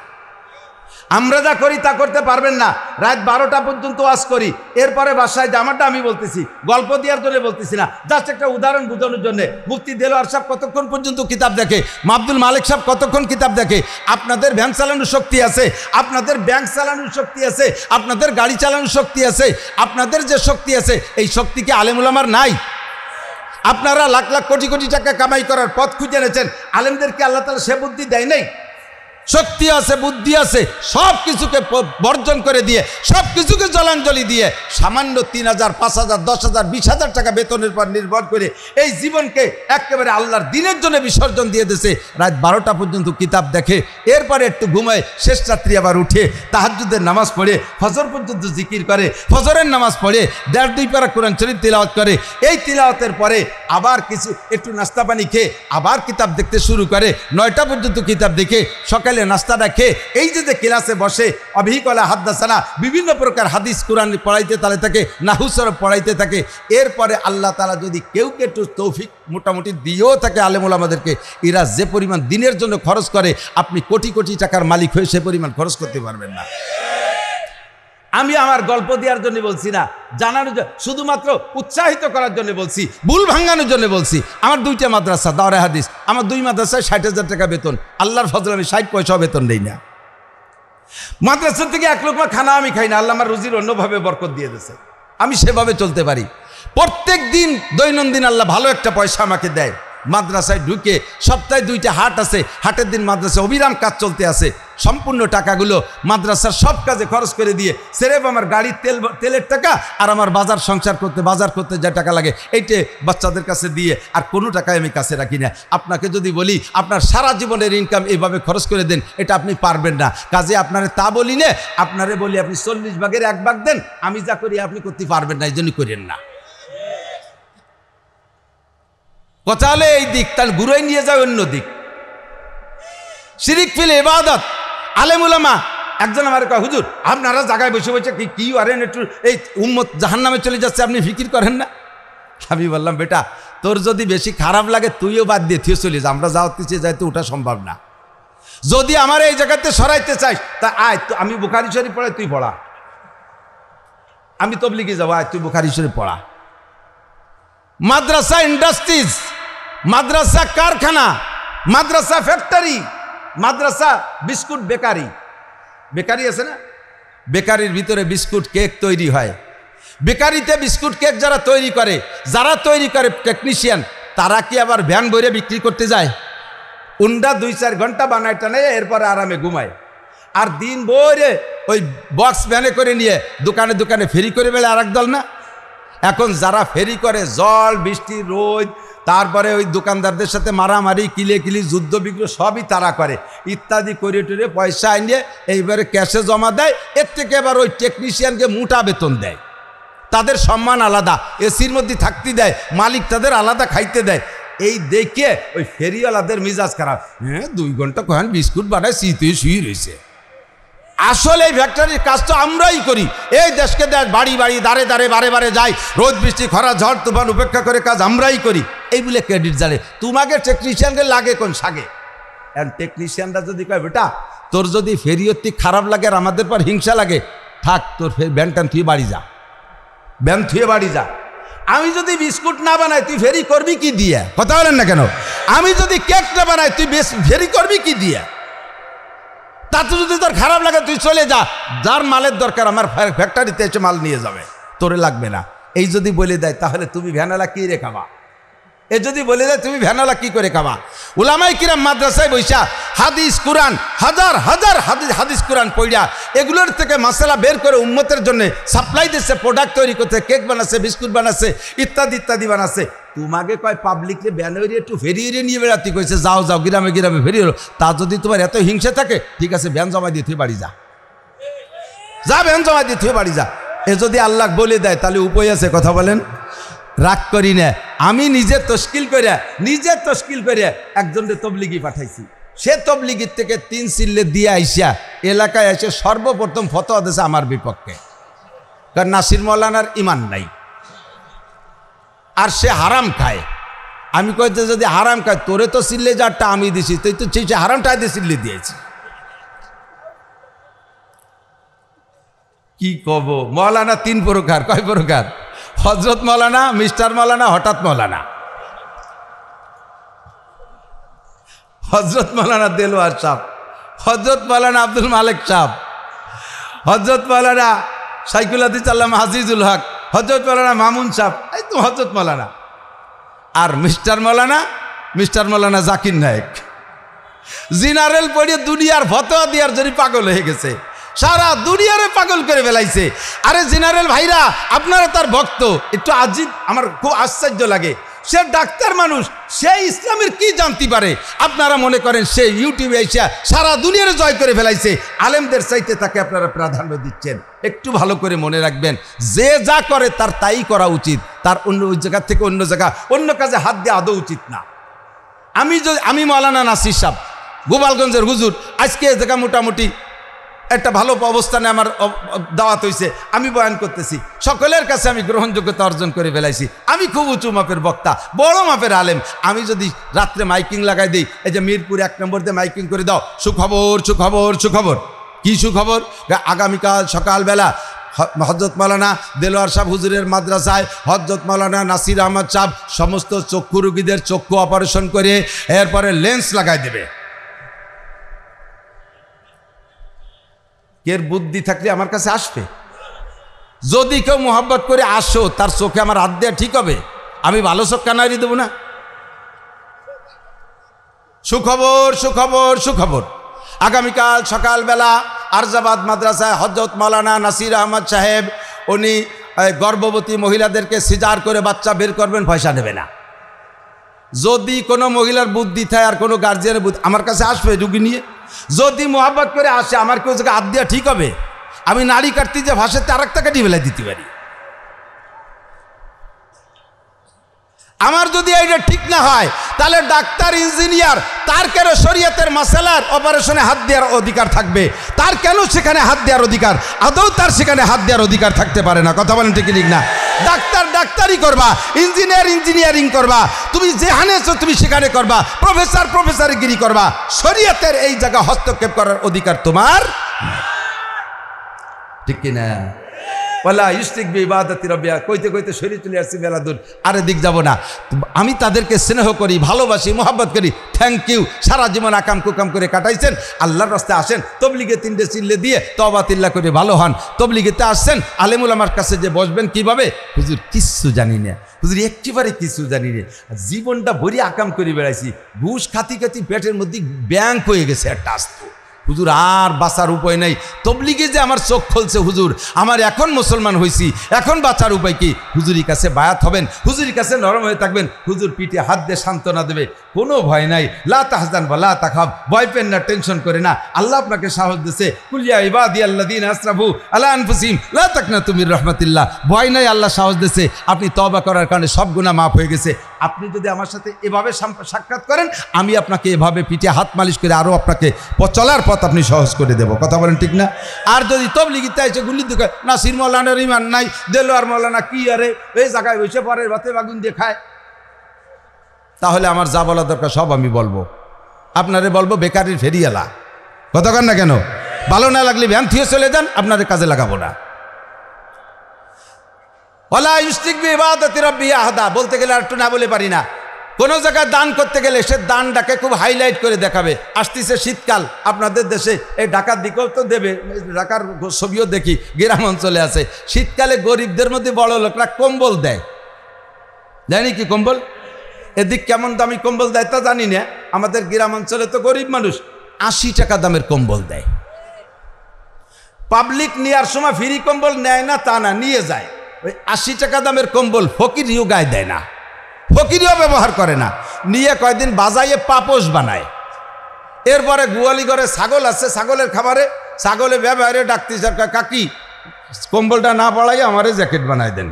আমরা যা করি তা করতে পারবেন না। রাত 12টা পর্যন্ত ওয়াজ করি, এরপরে বাসায় জামাটা আমি বলতেছি, গল্প দেওয়ার জন্য বলতেছি না, জাস্ট একটা উদাহরণ বোঝানোর জন্য। মুফতি দেলোয়ার সাহেব কতক্ষণ পর্যন্ত কিতাব দেখে, আব্দুল মালিক সাহেব কতক্ষণ কিতাব দেখে। আপনাদের ভ্যান চালানোর শক্তি আছে, আপনাদের ব্যাংক চালানোর শক্তি আছে, আপনাদের গাড়ি চালানোর শক্তি আছে, আপনাদের যে শক্তি আছে এই শক্তি কি আলেম উলামার নাই? আপনারা লাখ লাখ কোটি কোটি টাকা কামাই করার পথ খুঁজে এনেছেন, আলেমদেরকে আল্লাহ তাআলা সে বুদ্ধি দেয় নাই? শক্তি আছে, বুদ্ধি আছে, সব কিছুকে বর্জন করে দিয়ে, সব কিছুকে জলাঞ্জলি দিয়ে সামান্য 3,000, 5,000, 10,000, 20,000 টাকা বেতনের পর নির্ভর করে এই জীবনকে একেবারে আল্লাহর দিনের জন্য বিসর্জন দিয়ে দিয়েছে। রাত 12টা পর্যন্ত কিতাব দেখে, এরপরে একটু ঘুমায়, শেষ রাত্রি আবার উঠে তাহাজ্জুদের নামাজ পড়ে, ফজর পর্যন্ত জিকির করে, ফজরের নামাজ পড়ে, 1.5-2 পারা কোরআন শরীফ তিলাওয়াত করে। এই তিলাওয়াতের পরে আবার কিছু একটু নাস্তা পানি খেয়ে আবার কিতাব দেখতে শুরু করে, 9টা পর্যন্ত কিতাব দেখে সকালে নাস্তাটা খেয়ে এই যে ক্লাসে বসে অভিকলা হাদ্দাসানা বিভিন্ন প্রকার হাদিস কোরআন পড়াইতে তাহলে থাকে, নাহু সরফ পড়াইতে থাকে। এরপরে আল্লাহ তাআলা যদি কেউ একটু তৌফিক মোটামুটি দিয়েও থাকে আলেম ওলামাদেরকে, এরা যে পরিমাণ দিনের জন্য খরচ করে আপনি কোটি কোটি টাকার মালিক হয়ে সে পরিমাণ খরচ করতে পারবেন না। আমি আমার গল্প দেওয়ার জন্য বলছি না, জানানোর জন্য, শুধুমাত্র উৎসাহিত করার জন্য বলছি, ভুল ভাঙানোর জন্য বলছি। আমার 2টা মাদ্রাসা, দাওরায়ে হাদিস, আমার 2 মাদ্রাসায় 60,000 টাকা বেতন। আল্লাহর ফজলে আমি 60 পয়সাও বেতন দেই না। মাদ্রাসা থেকে 1 লোকমা খানা আমি খাই না, আল্লাহ আমার রুজির অন্যভাবে বরকত দিয়ে দিয়েছে, আমি সেভাবে চলতে পারি। প্রত্যেক দিন দৈনন্দিন আল্লাহ ভালো একটা পয়সা আমাকে দেয়। মাদ্রাসায় ঢুকে সপ্তাহে 2টা হাট আছে, হাটের দিন মাদ্রাসা অবিরাম কাজ চলতে আছে, সম্পূর্ণ টাকাগুলো মাদ্রাসার সব কাজে খরচ করে দিয়ে সেরেফ আমার গাড়ির তেলের টাকা আর আমার বাজার করতে যা টাকা লাগে এইটা বাচ্চাদের কাছে দিয়ে আর কোনো টাকাই আমি কাছে রাখি না। আপনাকে যদি বলি আপনার সারা জীবনের ইনকাম এইভাবে খরচ করে দেন, এটা আপনি পারবেন না। কাজে আপনারে তা বলি না, আপনারে বলি আপনি 40 ভাগের 1 ভাগ দেন, আমি যা করি আপনি করতে পারবেন না, এই জন্য করেন না। কথা হলে এই দিক, তাহলে ঘুরে নিয়ে যায় অন্য দিক। শিরিক ফিল ইবাদত। আলেম উলামা একজন আমার কয়, হুজুর আপনারা জায়গায় বসে বসে কি আরেন একটু এই উম্মত জাহান্নামে চলে যাচ্ছে, আপনি ফিকির করেন না? আমি বললাম, বেটা তোর যদি বেশি খারাপ লাগে তুইও বাদ দিয়ে থিয়ে চলে যা, আমরা যাওয়ার পিছিয়ে যাইতে ওটা সম্ভব না। যদি আমার এই জায়গাতে সরাইতে চাইস তা আয়, আমি বুখারী শরীফ পড়াই, তুই পড়া, আমি তবলিগে যাবো, আয় তুই বুখারী শরীফ পড়া। মাদ্রাসা ইন্ডাস্ট্রিজ, মাদ্রাসা কারখানা, মাদ্রাসা ফ্যাক্টরি, মাদ্রাসা বিস্কুট বেকারি আছে না, বেকারির ভিতরে বিস্কুট কেক তৈরি হয়। বেকারিতে বিস্কুট কেক যারা তৈরি করে টেকনিশিয়ান, তারা কি আবার ভ্যান ভরে বিক্রি করতে যায়? উন্ডা 2-4 ঘন্টা বানায় টানে, এরপরে আরামে ঘুমায়। আর দিন ভরে ওই বক্স ভ্যানে করে নিয়ে দোকানে দোকানে ফেরি করে বেড়ে আর এক দল না। এখন যারা ফেরি করে জল বৃষ্টি রোদ, তারপরে ওই দোকানদারদের সাথে মারামারি কিলি যুদ্ধ বিগ্রহ সবই তারা করে, ইত্যাদি করে টরে পয়সা আনিয়ে এইবারে ক্যাশে জমা দেয়। এর থেকে এবার ওই টেকনিশিয়ানকে মোটা বেতন দেয়, তাদের সম্মান আলাদা, এসির মধ্যে থাকতে দেয়, মালিক তাদের আলাদা খাইতে দেয়। এই দেখে ওই ফেরিওয়ালাদের মিজাজ খারাপ, 2 ঘন্টা কখন বিস্কুট বানায় শীতে শুয়ে রয়েছে। আসলে এই ফ্যাক্টরির কাজ তো আমরাই করি। এই দেশকে দেশ বাড়ি দাঁড়ে বারে যাই, রোদ বৃষ্টি খরা ঝড় তুফান উপেক্ষা করে কাজ আমরাই করি, এই বলে ক্রেডিট জানে। তোমাকে টেকনিশিয়ানকে লাগে কোন সাগে? এখন টেকনিশিয়ানরা যদি কয়, বেটা তোর যদি ফেরিয়ত্তি খারাপ লাগে আর আমাদের পর হিংসা লাগে, থাক তোর ভ্যান থুয়ে বাড়ি যা। আমি যদি বিস্কুট না বানাই তুই ফেরি করবি কি দিয়ে? কথা বলেন না কেন? আমি যদি কেক না বানাই তুই ফেরি করবি কি দিয়ে? তাতে যদি তোর খারাপ লাগে তুই চলে যা, যার মালের দরকার আমার ফ্যাক্টরিতে এসে মাল নিয়ে যাবে, তোরে লাগবে না। এই যদি বলে দেয় তাহলে তুমি ভ্যানালা কি রে খাবা? এ যদি বলে দেয় তুমি ভ্যানালা কি করে খাবা? উলামায়ে কিরাম মাদ্রাসায় বৈশা হাদিস কুরআন হাজার হাদিস কুরআন পড়িয়া এগুলোর থেকে মাসালা বের করে উম্মতের জন্য সাপ্লাই দিচ্ছে, প্রোডাক্ট তৈরি করতে, কেক বানাচ্ছে, বিস্কুট বানাচ্ছে, ইত্যাদি বানাচ্ছে। তোমাকে কয় পাবলিককে ব্যানারে একটু ফেরিয়ে নিয়ে বেড়াতে কইছে, যাও গ্রামে ফেরিয়ে হলো। তা যদি তোমার এত হিংসা থাকে, ঠিক আছে ভ্যান জমা দিয়ে তুই বাড়ি যা, ভ্যান জমা দিয়ে তুই বাড়ি যা। এ যদি আল্লাহ বলে দেয় তাহলে উপায় আছে? কথা বলেন। রাগ করি না, আমি নিজে তশকিল করে একজনকে তবলিগি পাঠাইছি। সে তবলিগির থেকে 3 সিল্লে দিয়ে আইসা এলাকায় এসে সর্বপ্রথম ফতোয়া দিয়েছে আমার বিপক্ষে, কারণ নাসির মৌলানার ইমান নাই আর সে হারাম খায়। আমি কইতে যদি হারাম খায়, তোরে তো সিল্লে যারটা আমি দিছি, তুই তো সেই হারামটাই দিয়ে সিল্লে দিয়েছি। কি কব? মৌলানা 3 প্রকার। কয় প্রকার? হজরত মৌলানা, মিস্টার মৌলানা, হঠাৎ মৌলানা। হজরত মৌলানা দেলোয়ার সাহেব, হজরত মৌলানা আব্দুল মালিক সাহেব, হজরত মৌলানা শাইখুল হাদিস আল্লামা আজিজুল হক, হজরত মৌলানা মামুন সাহেব, এই তো হজরত মৌলানা। আর মিস্টার মৌলানা জাকির নায়েক জেনারেল পড়ে দুনিয়ার ফতোয়া দেওয়ার জন্য পাগল হয়ে গেছে, সারা দুনিয়ারে পাগল করে ফেলাইছে। আরে জেনারেল ভাইরা, আপনারা তার ভক্ত, একটু আজিব, আমার খুব আশ্চর্য লাগে। সে ডাক্তার মানুষ, সে ইসলামের কি জানতে পারে? আপনারা মনে করেন সে ইউটিউবে এসে সারা দুনিয়ারে জয় করে ফেলাইছে, আলেমদের চাইতে তাকে আপনারা প্রাধান্য দিচ্ছেন। একটু ভালো করে মনে রাখবেন, যে যা করে তার তাই করা উচিত, তার অন্য জায়গা থেকে অন্য কাজে হাত দেওয়া আদৌ উচিত না। আমি মৌলানা নাসির সাহেব, গোপালগঞ্জের হুজুর, আজকে এ জায়গা মোটামুটি একটা ভালো অবস্থানে আমার দাওয়াত হয়েছে, আমি বয়ান করতেছি, সকলের কাছে আমি গ্রহণযোগ্যতা অর্জন করে ফেলাইছি। আমি খুব উঁচু মাপের বক্তা, বড় মাপের আলেম। আমি যদি রাত্রে মাইকিং লাগাই দিই, এই যে মিরপুর 1 নম্বর দিয়ে মাইকিং করে দাও, সুখবর। কি সুখবর? আগামীকাল সকালবেলা হজরত মৌলানা দেলোয়ার সাহেব হুজুরের মাদ্রাসায় হজরত মৌলানা নাসির আহমদ সাহেব সমস্ত চক্ষু রোগীদের চক্ষু অপারেশন করে এরপরে লেন্স লাগাই দেবে। এর বুদ্ধি থাকলে আমার কাছে আসবে। যদি কেউ মোহাব্বত করে আসো, তার চোখে আমার হাত দেওয়া ঠিক হবে? আমি ভালো চোখ কানারি দেবো না? সুখবর সুখবর সুখবর, আগামীকাল সকালবেলা আরজাবাদ মাদ্রাসায় হযরত মাওলানা নাসির আহমদ সাহেব উনি গর্ভবতী মহিলাদেরকে সিজার করে বাচ্চা বের করবেন, পয়সা নেবে না। যদি কোনো মহিলার বুদ্ধি থাকে আর কোনো গার্জিয়ানের বুদ্ধি, আমার কাছে আসবে রুগী নিয়ে, যদি মোহাব্বত করে আসে, আমার কেউ জায়গায় হাত দেওয়া ঠিক হবে? আমি নাড়ি কাটতে যে ভাষাতে আর একটা কাটি বেলায় দিতে পারি। আমার যদি এইটা ঠিক না হয়, তাহলে ডাক্তার ইঞ্জিনিয়ার তার কেন শরীয়তের মাসালার অপারেশনে হাত দেওয়ার অধিকার থাকবে? তার কেন সেখানে হাত দেওয়ার অধিকার? আদৌ তার সেখানে হাত দেওয়ার অধিকার থাকতে পারে না। কথা বলেন ঠিক না? ডাক্তার ডাক্তারি করবা, ইঞ্জিনিয়ার ইঞ্জিনিয়ারিং করবা, তুমি যেখানে আছো তুমি সেখানে করবা, প্রফেসর প্রফেসরগিরি করবা, শরীয়তের এই জায়গা হস্তক্ষেপ করার অধিকার তোমার ঠিক কিনা? ওয়ালা ইউশরিক বিইবাদাতি রাব্বিহা কইতে কইতে শরীর চলে আসছে মেলা দূর, আরে দিক যাব না। আমি তাদেরকে স্নেহ করি, ভালোবাসি, মোহাব্বত করি, থ্যাংক ইউ। সারা জীবন আকাম কুকাম করে কাটাইছেন, আল্লাহর রাস্তায় আসেন, তবলিগে 3টে চিল্লে দিয়ে তওবা তিল্লা করে ভালো হন। তবলিগেতে আসছেন, আলেমুল আমার কাছে যে বসবেন কিভাবে? হুজুর কিচ্ছু জানি না, হুজুর একেবারে কিছু জানি না, জীবনটা ভরি আকাম করে বেড়াইছি, ঘুষ খাতি খাতি পেটের মধ্যে ব্যাংক হয়ে গেছে একটা আস্ত। হুজুর আর বাঁচার উপায় নেই, তবলিগে যে আমার চোখ খুলছে হুজুর, আমার এখন মুসলমান হয়েছি, এখন বাঁচার উপায় কি? হুজুরির কাছে বায়াত হবেন, হুজুরির কাছে নরম হয়ে থাকবেন, হুজুর পিঠে হাত দিয়ে সান্ত্বনা দেবে, কোনো ভয় নাই। লা তাহজান বা লা তাখাফ, ভয় পেন না, টেনশন করে না, আল্লাহ আপনাকে সাহস দিয়েছে। কুল ইয়া ইবাদিয়াল্লাযীনা আসরাফু আলা আনফুসিহিম লা তাকনাতু মির রাহমাতিল্লাহ, ভয় নাই, আল্লাহ সাহস দিয়েছে। আপনি তওবা করার কারণে সব গুনাহ মাফ হয়ে গেছে। আপনি যদি আমার সাথে এভাবে সাক্ষাৎ করেন, আমি আপনাকে এভাবে পিঠে হাত মালিশ করে আরও আপনাকে চলার পথ আপনি সহজ করে দেব। কথা বলেন ঠিক না? আর যদি তবলিগিতে এসে গুলি দিকে নাসির মৌলানার ইমান নাই, দেলোয়ার মৌলানা কি আরে এই জায়গায় বসে পরের ভাতে বাগুন দিয়ে খায়, তাহলে আমার যা বলা দরকার সব আমি বলবো। আপনারে বলবো বেকারির ফেরিয়ালা, কথা কন না কেন? ভালো না লাগলে ভ্যান থিয়ে চলে যান, আপনাদের কাজে লাগাবো না। ওয়ালা ইউশরিক বিইবাদাতি রাব্বিহি আহাদা বলতে গেলে আর একটু না বলে পারি না। কোনো জায়গায় দান করতে গেলে সে দানটাকে খুব হাইলাইট করে দেখাবে। আসতেছে শীতকাল, আপনাদের দেশে এই ঢাকার দিকেও তো দেবে, ঢাকার ছবিও দেখি, গ্রাম অঞ্চলে আছে, শীতকালে গরিবদের মধ্যে বড় লোকরা কম্বল দেয়, জানি কি কম্বল? এদিক কেমন দামি কম্বল দেয় তা জানি না, আমাদের গ্রাম অঞ্চলে তো গরিব মানুষ 80 টাকা দামের কম্বল দেয়। পাবলিক নেওয়ার সময় ফ্রি কম্বল নেয় না তা না, নিয়ে যায়। ওই 80 টাকা দামের কম্বল ফকিরিও গায়ে দেয় না, ফকিরিও ব্যবহার করে না, নিয়ে কয়দিন বাজাইয়ে পাপোশ বানায়। এরপরে গোয়ালি ঘরে ছাগল আছে, ছাগলের খাবারে ছাগলে ব্যবহারে ডাকতে সরকার, কাকি কম্বলটা না পড়াই আমারে জ্যাকেট বানাই দেন,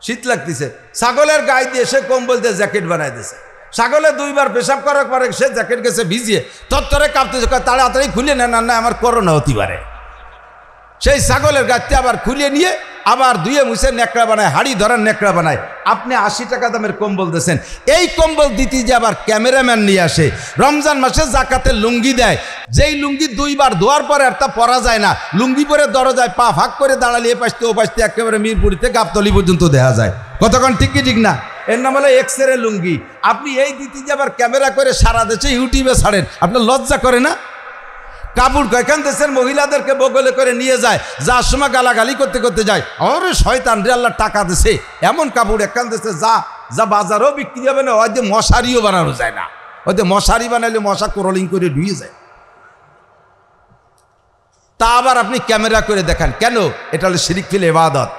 শীত লাগতেছে। ছাগলের গায়ে দিয়ে সে কম্বল দিয়ে জ্যাকেট বানাই দিয়েছে। ছাগলে 2বার পেশাব করার পরে সে জ্যাকেট গেছে ভিজিয়ে, তত্তরে কাঁপতেছে, তাড়াতাড়ি খুলে নেন, না আমার করোনা হতে পারে। সেই ছাগলের গাছতে আবার খুলে নিয়ে আবার ধুয়ে মুছে নেকড়া বানায়, হাড়ি ধরার নেকড়া বানায়। আপনি 80 টাকা দামের কম্বল দিয়েছেন, এই কম্বল দিতে যে আবার ক্যামেরাম্যান নিয়ে আসে, রমজান মাসে জাকাতের লুঙ্গি দেয়, যেই লুঙ্গি 2বার ধোয়ার পরে আর তা পরা যায় না, লুঙ্গি পরে দরজায় পা ফাঁক করে দাঁড়ালে এ পাশতে ও পাশতে একেবারে মিরপুরি থেকে গাবতলি পর্যন্ত দেখা যায়। কতক্ষণ ঠিক কি ঠিক না? এর নাম হলো এক্সরে লুঙ্গি। আপনি এই দিতে যে আবার ক্যামেরা করে সারা দেশে ইউটিউবে ছাড়েন, আপনার লজ্জা করে না? কাপড় কয়েকখান দেশের মহিলাদেরকে বগলে করে নিয়ে যায়, যার সময় গালাগালি করতে করতে যায়, আরে শয়তান রে, আল্লাহ টাকা দিছে, এমন কাপড় একখান দেশে যা বাজারও বিক্রি হবে না, ওই যে মশারিও বানানো যায় না, ওই যে মশারি বানাইলে মশা ক্রলিং করে ঢুয়ে যায়। তা আবার আপনি ক্যামেরা করে দেখান কেন? এটা হলো শিরিক ফিল ইবাদত।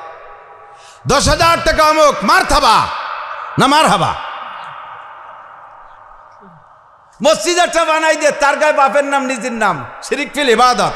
10,000 টাকা অমুক, মার থাবা না মার হাবা, মসজিদ একটা বানাই দিয়ে তার গায়ে বাপের নাম নিজের নাম, শিরিক ফিল ইবাদত।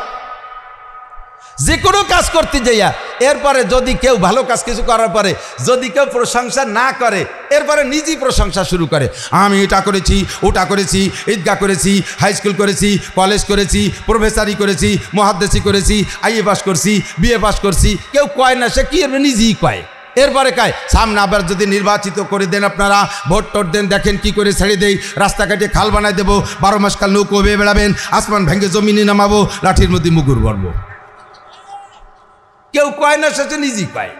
যে কোনো কাজ করতে যাইয়া এরপরে যদি কেউ ভালো কাজ কিছু করার পরে যদি কেউ প্রশংসা না করে, এরপরে নিজেই প্রশংসা শুরু করে, আমি এটা করেছি, ওটা করেছি, ঈদগাহ করেছি, হাই স্কুল করেছি, কলেজ করেছি, প্রফেসরি করেছি, মুহাদ্দিসি করেছি, আইএ পাস করছি, বিএ পাস করছি। কেউ কয় না, সে কি নিজেই কয়। এরপরে কায় সামনে আবার যদি নির্বাচিত করে দেন, আপনারা ভোট টোট দেন, দেখেন কি করে ছেড়ে দেই, রাস্তাঘাটে খাল বানাই দেবো, 12 মাস কাল নৌকো বেয়ে বেড়াবেন, আসমান ভেঙে জমিনে নামাবো, লাঠির মধ্যে মুগুর বলবো। কেউ কয় না, সে নিজেই কয়।